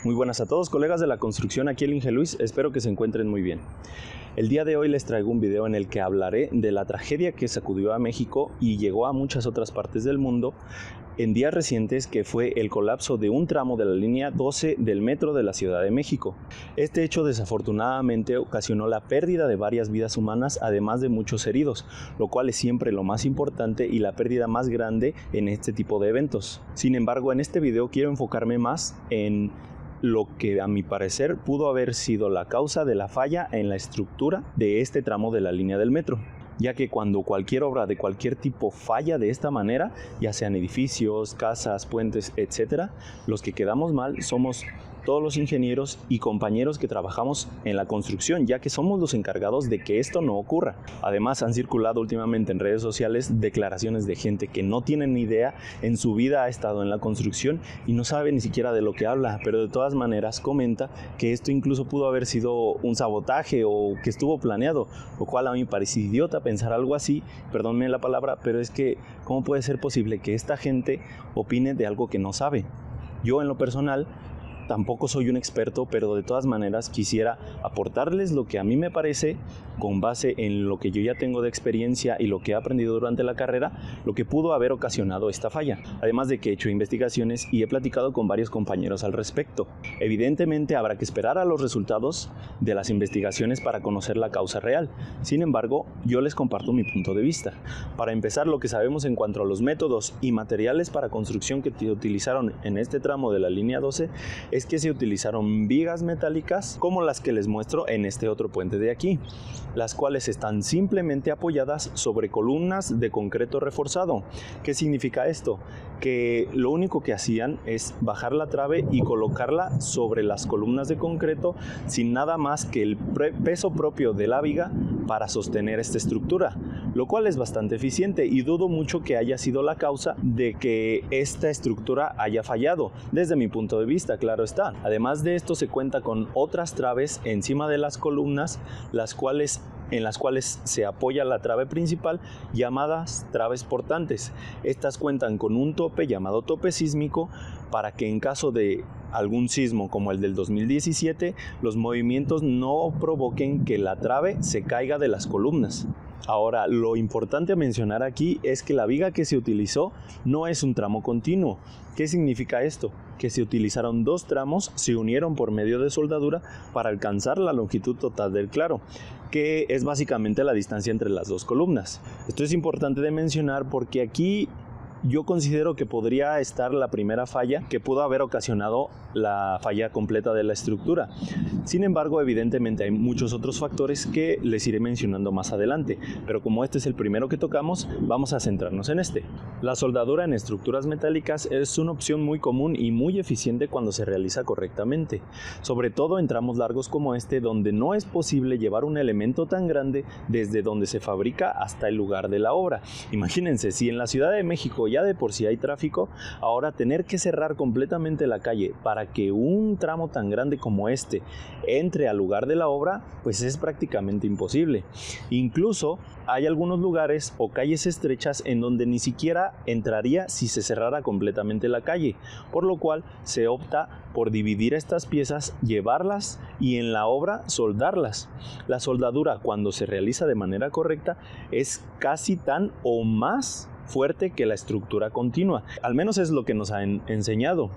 Muy buenas a todos, colegas de la construcción, aquí el Inge Luis, espero que se encuentren muy bien. El día de hoy les traigo un video en el que hablaré de la tragedia que sacudió a México y llegó a muchas otras partes del mundo en días recientes, que fue el colapso de un tramo de la línea 12 del metro de la Ciudad de México. Este hecho desafortunadamente ocasionó la pérdida de varias vidas humanas, además de muchos heridos, lo cual es siempre lo más importante y la pérdida más grande en este tipo de eventos. Sin embargo, en este video quiero enfocarme más en lo que a mi parecer pudo haber sido la causa de la falla en la estructura de este tramo de la línea del metro, ya que cuando cualquier obra de cualquier tipo falla de esta manera, ya sean edificios, casas, puentes, etc., los que quedamos mal somos todos los ingenieros y compañeros que trabajamos en la construcción, ya que somos los encargados de que esto no ocurra. Además, han circulado últimamente en redes sociales declaraciones de gente que no tienen ni idea, en su vida ha estado en la construcción y no sabe ni siquiera de lo que habla, pero de todas maneras comenta que esto incluso pudo haber sido un sabotaje o que estuvo planeado, lo cual a mí me parece idiota pensar algo así, perdónenme la palabra, pero es que ¿cómo puede ser posible que esta gente opine de algo que no sabe? Yo, en lo personal, tampoco soy un experto, pero de todas maneras quisiera aportarles lo que a mí me parece, con base en lo que yo ya tengo de experiencia y lo que he aprendido durante la carrera, lo que pudo haber ocasionado esta falla. Además de que he hecho investigaciones y he platicado con varios compañeros al respecto. Evidentemente habrá que esperar a los resultados de las investigaciones para conocer la causa real. Sin embargo, yo les comparto mi punto de vista. Para empezar, lo que sabemos en cuanto a los métodos y materiales para construcción que se utilizaron en este tramo de la línea 12 es que se utilizaron vigas metálicas como las que les muestro en este otro puente de aquí, las cuales están simplemente apoyadas sobre columnas de concreto reforzado. ¿Qué significa esto? Que lo único que hacían es bajar la trave y colocarla sobre las columnas de concreto sin nada más que el peso propio de la viga para sostener esta estructura, lo cual es bastante eficiente y dudo mucho que haya sido la causa de que esta estructura haya fallado, desde mi punto de vista, claro está. Además de esto, se cuenta con otras traves encima de las columnas, en las cuales se apoya la trave principal, llamadas traves portantes. Estas cuentan con un tope llamado tope sísmico para que en caso de algún sismo como el del 2017, los movimientos no provoquen que la trave se caiga de las columnas. Ahora, lo importante a mencionar aquí es que la viga que se utilizó no es un tramo continuo. ¿Qué significa esto? Que se utilizaron dos tramos, se unieron por medio de soldadura para alcanzar la longitud total del claro, que es básicamente la distancia entre las dos columnas. Esto es importante de mencionar porque aquí yo considero que podría estar la primera falla que pudo haber ocasionado la falla completa de la estructura. Sin embargo, evidentemente hay muchos otros factores que les iré mencionando más adelante, pero como este es el primero que tocamos, vamos a centrarnos en este. La soldadura en estructuras metálicas es una opción muy común y muy eficiente cuando se realiza correctamente, sobre todo en tramos largos como este, donde no es posible llevar un elemento tan grande desde donde se fabrica hasta el lugar de la obra. Imagínense, si en la Ciudad de México ya de por sí hay tráfico, ahora tener que cerrar completamente la calle para que un tramo tan grande como este entre al lugar de la obra, pues es prácticamente imposible. Incluso hay algunos lugares o calles estrechas en donde ni siquiera entraría si se cerrara completamente la calle, por lo cual se opta por dividir estas piezas, llevarlas y en la obra soldarlas. La soldadura, cuando se realiza de manera correcta, es casi tan o más fuerte que la estructura continua. Al menos es lo que nos han enseñado.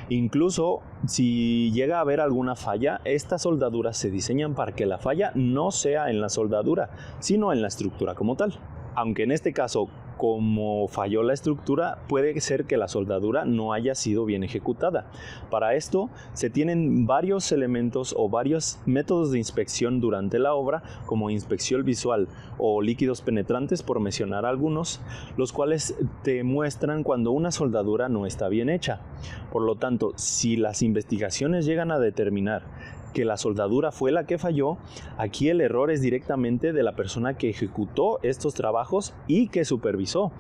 Incluso si llega a haber alguna falla, estas soldaduras se diseñan para que la falla no sea en la soldadura, sino en la estructura como tal. Aunque en este caso, como falló la estructura, puede ser que la soldadura no haya sido bien ejecutada. Para esto se tienen varios elementos o varios métodos de inspección durante la obra, como inspección visual o líquidos penetrantes, por mencionar algunos, los cuales te muestran cuando una soldadura no está bien hecha. Por lo tanto, si las investigaciones llegan a determinar que la soldadura fue la que falló, aquí el error es directamente de la persona que ejecutó estos trabajos y que supervisó.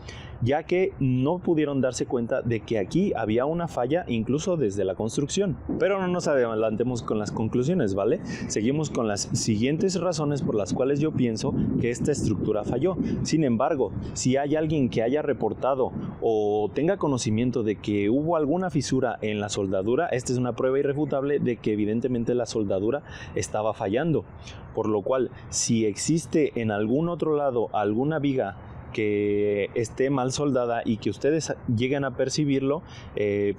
ya que no pudieron darse cuenta de que aquí había una falla incluso desde la construcción. Pero no nos adelantemos con las conclusiones, ¿vale? Seguimos con las siguientes razones por las cuales yo pienso que esta estructura falló. Sin embargo, si hay alguien que haya reportado o tenga conocimiento de que hubo alguna fisura en la soldadura, esta es una prueba irrefutable de que evidentemente la soldadura estaba fallando. Por lo cual, si existe en algún otro lado alguna viga que esté mal soldada y que ustedes lleguen a percibirlo,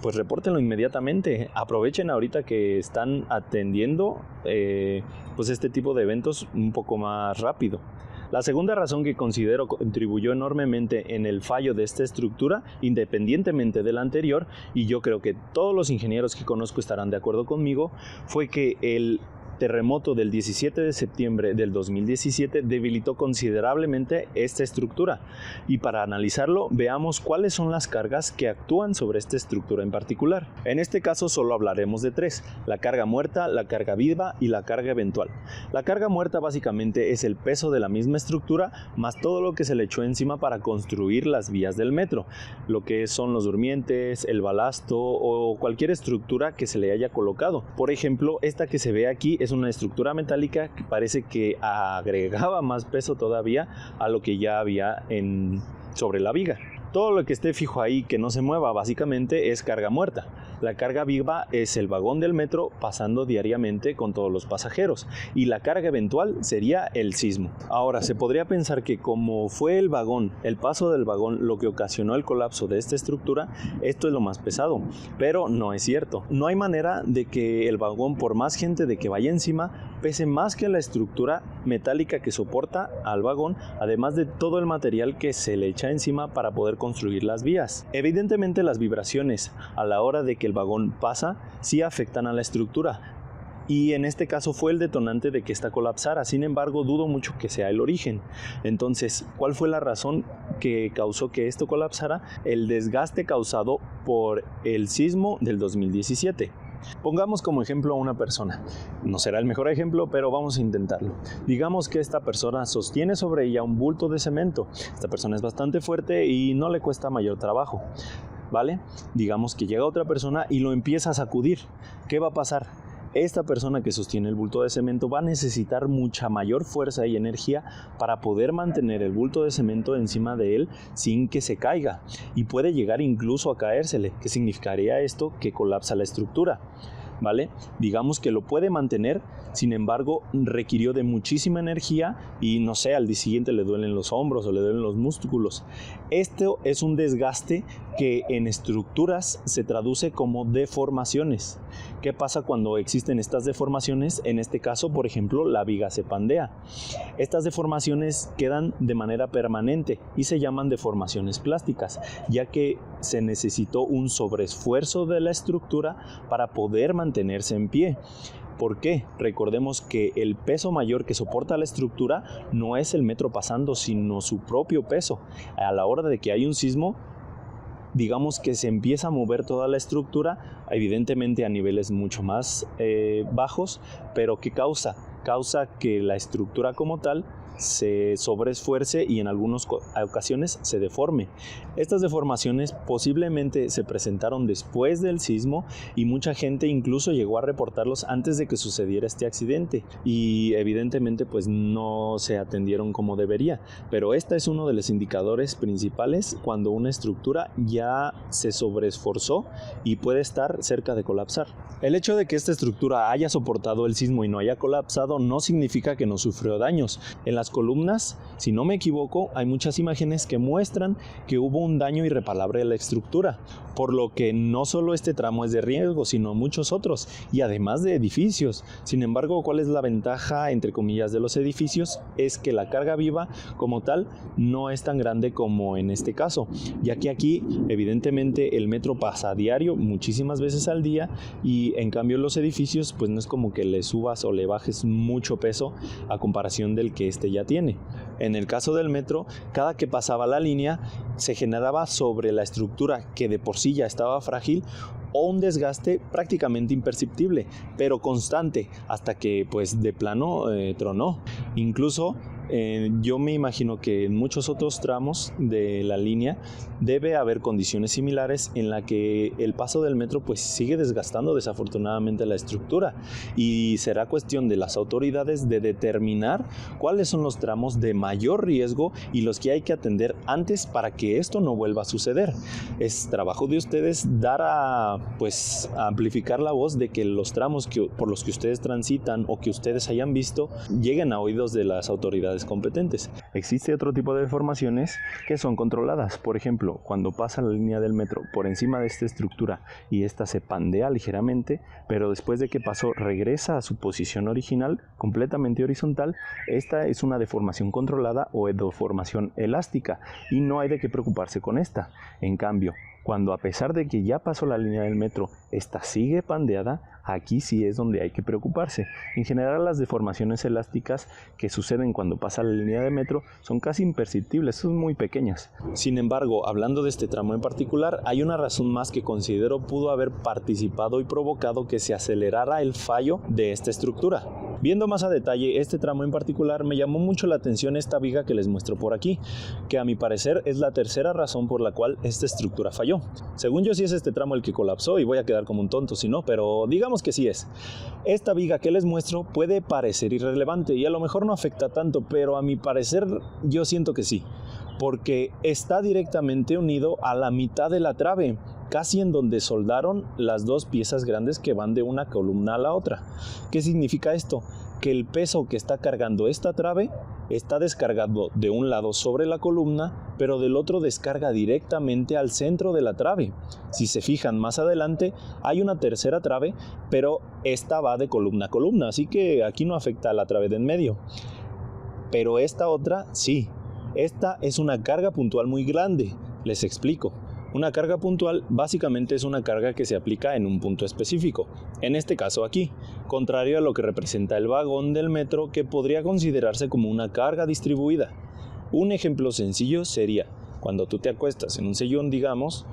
pues repórtenlo inmediatamente. Aprovechen ahorita que están atendiendo pues este tipo de eventos un poco más rápido. La segunda razón que considero contribuyó enormemente en el fallo de esta estructura, independientemente de la anterior, y yo creo que todos los ingenieros que conozco estarán de acuerdo conmigo, fue que el terremoto del 17 de septiembre del 2017 debilitó considerablemente esta estructura. Y para analizarlo, veamos cuáles son las cargas que actúan sobre esta estructura en particular. En este caso solo hablaremos de tres: la carga muerta, la carga viva y la carga eventual. La carga muerta básicamente es el peso de la misma estructura más todo lo que se le echó encima para construir las vías del metro, lo que son los durmientes, el balasto o cualquier estructura que se le haya colocado. Por ejemplo, esta que se ve aquí es una estructura metálica que parece que agregaba más peso todavía a lo que ya había sobre la viga. Todo lo que esté fijo ahí que no se mueva básicamente es carga muerta. La carga viva es el vagón del metro pasando diariamente con todos los pasajeros, y la carga eventual sería el sismo. Ahora, se podría pensar que como fue el paso del vagón lo que ocasionó el colapso de esta estructura, esto es lo más pesado, pero no es cierto. No hay manera de que el vagón, por más gente de que vaya encima, pese más que la estructura metálica que soporta al vagón, además de todo el material que se le echa encima para poder construir las vías. Evidentemente, las vibraciones a la hora de que el vagón pasa sí afectan a la estructura, y en este caso fue el detonante de que esta colapsara. Sin embargo, dudo mucho que sea el origen. Entonces, ¿cuál fue la razón que causó que esto colapsara? El desgaste causado por el sismo del 2017. Pongamos como ejemplo a una persona. No será el mejor ejemplo, pero vamos a intentarlo. Digamos que esta persona sostiene sobre ella un bulto de cemento. Esta persona es bastante fuerte y no le cuesta mayor trabajo, ¿vale? Digamos que llega otra persona y lo empieza a sacudir. ¿Qué va a pasar? Esta persona que sostiene el bulto de cemento va a necesitar mucha mayor fuerza y energía para poder mantener el bulto de cemento encima de él sin que se caiga, y puede llegar incluso a caérsele. ¿Qué significaría esto? Que colapsa la estructura, ¿vale? Digamos que lo puede mantener, sin embargo requirió de muchísima energía y no sé, al día siguiente le duelen los hombros o le duelen los músculos. Esto es un desgaste que en estructuras se traduce como deformaciones. ¿Qué pasa cuando existen estas deformaciones? En este caso, por ejemplo, la viga se pandea. Estas deformaciones quedan de manera permanente y se llaman deformaciones plásticas, ya que se necesitó un sobreesfuerzo de la estructura para poder mantenerse en pie. ¿Por qué? Recordemos que el peso mayor que soporta la estructura no es el metro pasando, sino su propio peso. A la hora de que hay un sismo, digamos que se empieza a mover toda la estructura, evidentemente a niveles mucho más bajos, pero ¿qué causa? Causa que la estructura como tal se sobreesfuerce y en algunas ocasiones se deforme. Estas deformaciones posiblemente se presentaron después del sismo y mucha gente incluso llegó a reportarlos antes de que sucediera este accidente, y evidentemente pues no se atendieron como debería. Pero este es uno de los indicadores principales cuando una estructura ya se sobreesforzó y puede estar cerca de colapsar. El hecho de que esta estructura haya soportado el sismo y no haya colapsado no significa que no sufrió daños. En las columnas, si no me equivoco, hay muchas imágenes que muestran que hubo un daño irreparable a la estructura, por lo que no solo este tramo es de riesgo, sino muchos otros, y además de edificios. Sin embargo, ¿cuál es la ventaja, entre comillas, de los edificios? Es que la carga viva como tal no es tan grande como en este caso, ya que aquí evidentemente el metro pasa a diario, muchísimas veces al día, y en cambio los edificios pues no es como que le subas o le bajes mucho peso a comparación del que este ya tiene. En el caso del metro, cada que pasaba la línea se generaba sobre la estructura que de por sí ya estaba frágil o un desgaste prácticamente imperceptible, pero constante, hasta que pues de plano tronó. Incluso yo me imagino que en muchos otros tramos de la línea debe haber condiciones similares en la que el paso del metro pues sigue desgastando desafortunadamente la estructura, y será cuestión de las autoridades de determinar cuáles son los tramos de mayor riesgo y los que hay que atender antes para que esto no vuelva a suceder. Es trabajo de ustedes dar a amplificar la voz de que los tramos por los que ustedes transitan o que ustedes hayan visto lleguen a oídos de las autoridades competentes. Existe otro tipo de deformaciones que son controladas. Por ejemplo, cuando pasa la línea del metro por encima de esta estructura y esta se pandea ligeramente, pero después de que pasó regresa a su posición original completamente horizontal, esta es una deformación controlada o deformación elástica y no hay de qué preocuparse con esta. En cambio, cuando a pesar de que ya pasó la línea del metro, esta sigue pandeada, aquí sí es donde hay que preocuparse. En general, las deformaciones elásticas que suceden cuando pasa la línea de metro son casi imperceptibles, son muy pequeñas. Sin embargo, hablando de este tramo en particular, hay una razón más que considero pudo haber participado y provocado que se acelerara el fallo de esta estructura. Viendo más a detalle este tramo en particular, me llamó mucho la atención esta viga que les muestro por aquí, que a mi parecer es la tercera razón por la cual esta estructura falló. Según yo sí es este tramo el que colapsó y voy a quedar como un tonto si no, pero digamos que sí es. Esta viga que les muestro puede parecer irrelevante y a lo mejor no afecta tanto, pero a mi parecer yo siento que sí, porque está directamente unido a la mitad de la trave, casi en donde soldaron las dos piezas grandes que van de una columna a la otra. ¿Qué significa esto? Que el peso que está cargando esta trave está descargado de un lado sobre la columna, pero del otro descarga directamente al centro de la trave. Si se fijan más adelante, hay una tercera trave, pero esta va de columna a columna, así que aquí no afecta a la trave de en medio. Pero esta otra sí. Esta es una carga puntual muy grande. Les explico. Una carga puntual básicamente es una carga que se aplica en un punto específico, en este caso aquí, contrario a lo que representa el vagón del metro, que podría considerarse como una carga distribuida. Un ejemplo sencillo sería cuando tú te acuestas en un sillón, digamos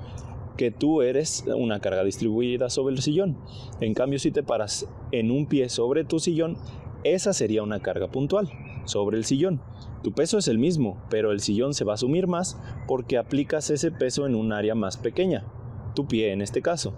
que tú eres una carga distribuida sobre el sillón. En cambio, si te paras en un pie sobre tu sillón, esa sería una carga puntual sobre el sillón. Tu peso es el mismo, pero el sillón se va a sumir más porque aplicas ese peso en un área más pequeña, tu pie en este caso.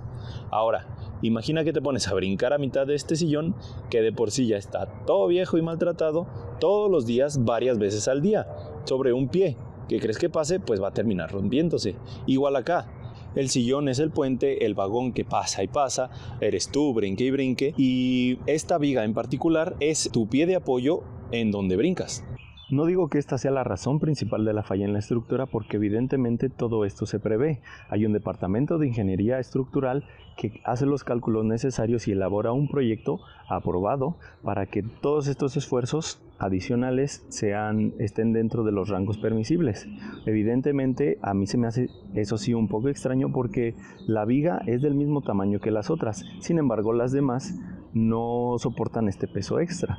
Ahora, imagina que te pones a brincar a mitad de este sillón, que de por sí ya está todo viejo y maltratado, todos los días, varias veces al día, sobre un pie. ¿Qué crees que pase? Pues va a terminar rompiéndose. Igual acá. El sillón es el puente, el vagón que pasa y pasa, eres tú, brinque y brinque, y esta viga en particular es tu pie de apoyo en donde brincas. No digo que esta sea la razón principal de la falla en la estructura, porque evidentemente todo esto se prevé. Hay un departamento de ingeniería estructural que hace los cálculos necesarios y elabora un proyecto aprobado para que todos estos esfuerzos adicionales estén dentro de los rangos permisibles. Evidentemente a mí se me hace eso sí un poco extraño, porque la viga es del mismo tamaño que las otras, sin embargo las demás no soportan este peso extra.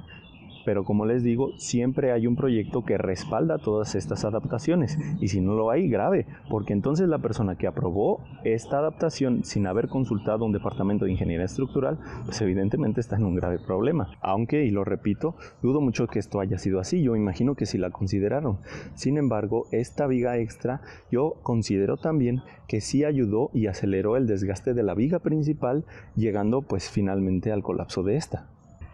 Pero como les digo, siempre hay un proyecto que respalda todas estas adaptaciones, y si no lo hay, grave, porque entonces la persona que aprobó esta adaptación sin haber consultado un departamento de ingeniería estructural, pues evidentemente está en un grave problema. Aunque, y lo repito, dudo mucho que esto haya sido así, yo imagino que sí la consideraron. Sin embargo, esta viga extra yo considero también que sí ayudó y aceleró el desgaste de la viga principal, llegando pues finalmente al colapso de esta.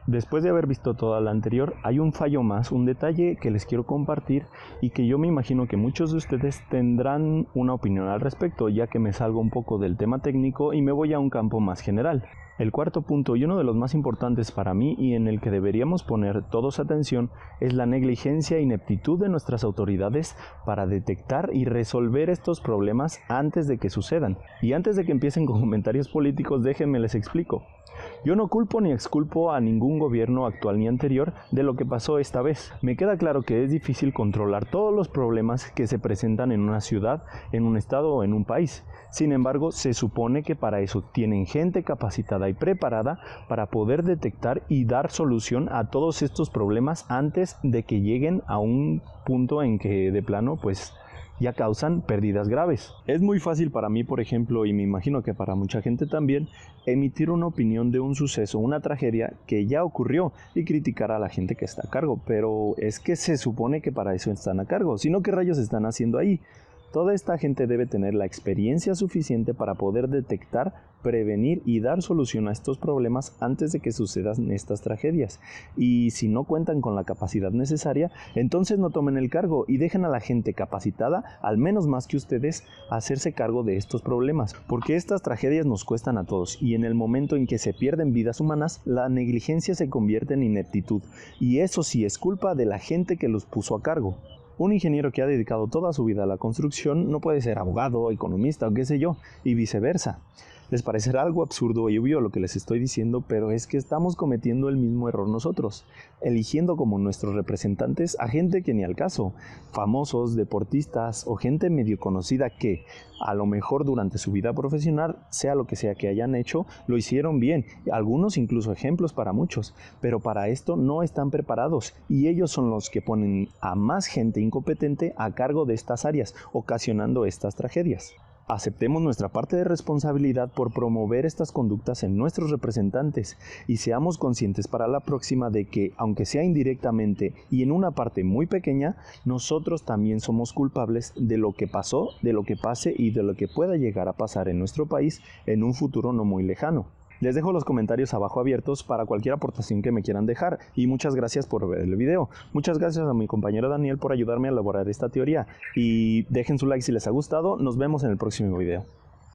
Después de haber visto toda la anterior, hay un fallo más, un detalle que les quiero compartir y que yo me imagino que muchos de ustedes tendrán una opinión al respecto, ya que me salgo un poco del tema técnico y me voy a un campo más general. El cuarto punto, y uno de los más importantes para mí y en el que deberíamos poner todos atención, es la negligencia e ineptitud de nuestras autoridades para detectar y resolver estos problemas antes de que sucedan. Y antes de que empiecen con comentarios políticos, déjenme les explico. Yo no culpo ni exculpo a ningún gobierno actual ni anterior de lo que pasó esta vez. Me queda claro que es difícil controlar todos los problemas que se presentan en una ciudad, en un estado o en un país. Sin embargo, se supone que para eso tienen gente capacitada y preparada para poder detectar y dar solución a todos estos problemas antes de que lleguen a un punto en que de plano pues ya causan pérdidas graves. Es muy fácil para mí, por ejemplo, y me imagino que para mucha gente también, emitir una opinión de un suceso, una tragedia que ya ocurrió y criticar a la gente que está a cargo, pero es que se supone que para eso están a cargo, sino ¿qué rayos están haciendo ahí? Toda esta gente debe tener la experiencia suficiente para poder detectar, prevenir y dar solución a estos problemas antes de que sucedan estas tragedias. Y si no cuentan con la capacidad necesaria, entonces no tomen el cargo y dejen a la gente capacitada, al menos más que ustedes, hacerse cargo de estos problemas. Porque estas tragedias nos cuestan a todos y en el momento en que se pierden vidas humanas, la negligencia se convierte en ineptitud. Y eso sí es culpa de la gente que los puso a cargo. Un ingeniero que ha dedicado toda su vida a la construcción no puede ser abogado, economista o qué sé yo, y viceversa. Les parecerá algo absurdo y obvio lo que les estoy diciendo, pero es que estamos cometiendo el mismo error nosotros, eligiendo como nuestros representantes a gente que ni al caso, famosos, deportistas o gente medio conocida que, a lo mejor durante su vida profesional, sea lo que sea que hayan hecho, lo hicieron bien, algunos incluso ejemplos para muchos, pero para esto no están preparados y ellos son los que ponen a más gente incompetente a cargo de estas áreas, ocasionando estas tragedias. Aceptemos nuestra parte de responsabilidad por promover estas conductas en nuestros representantes y seamos conscientes para la próxima de que, aunque sea indirectamente y en una parte muy pequeña, nosotros también somos culpables de lo que pasó, de lo que pase y de lo que pueda llegar a pasar en nuestro país en un futuro no muy lejano. Les dejo los comentarios abajo abiertos para cualquier aportación que me quieran dejar y muchas gracias por ver el video. Muchas gracias a mi compañero Daniel por ayudarme a elaborar esta teoría y dejen su like si les ha gustado. Nos vemos en el próximo video.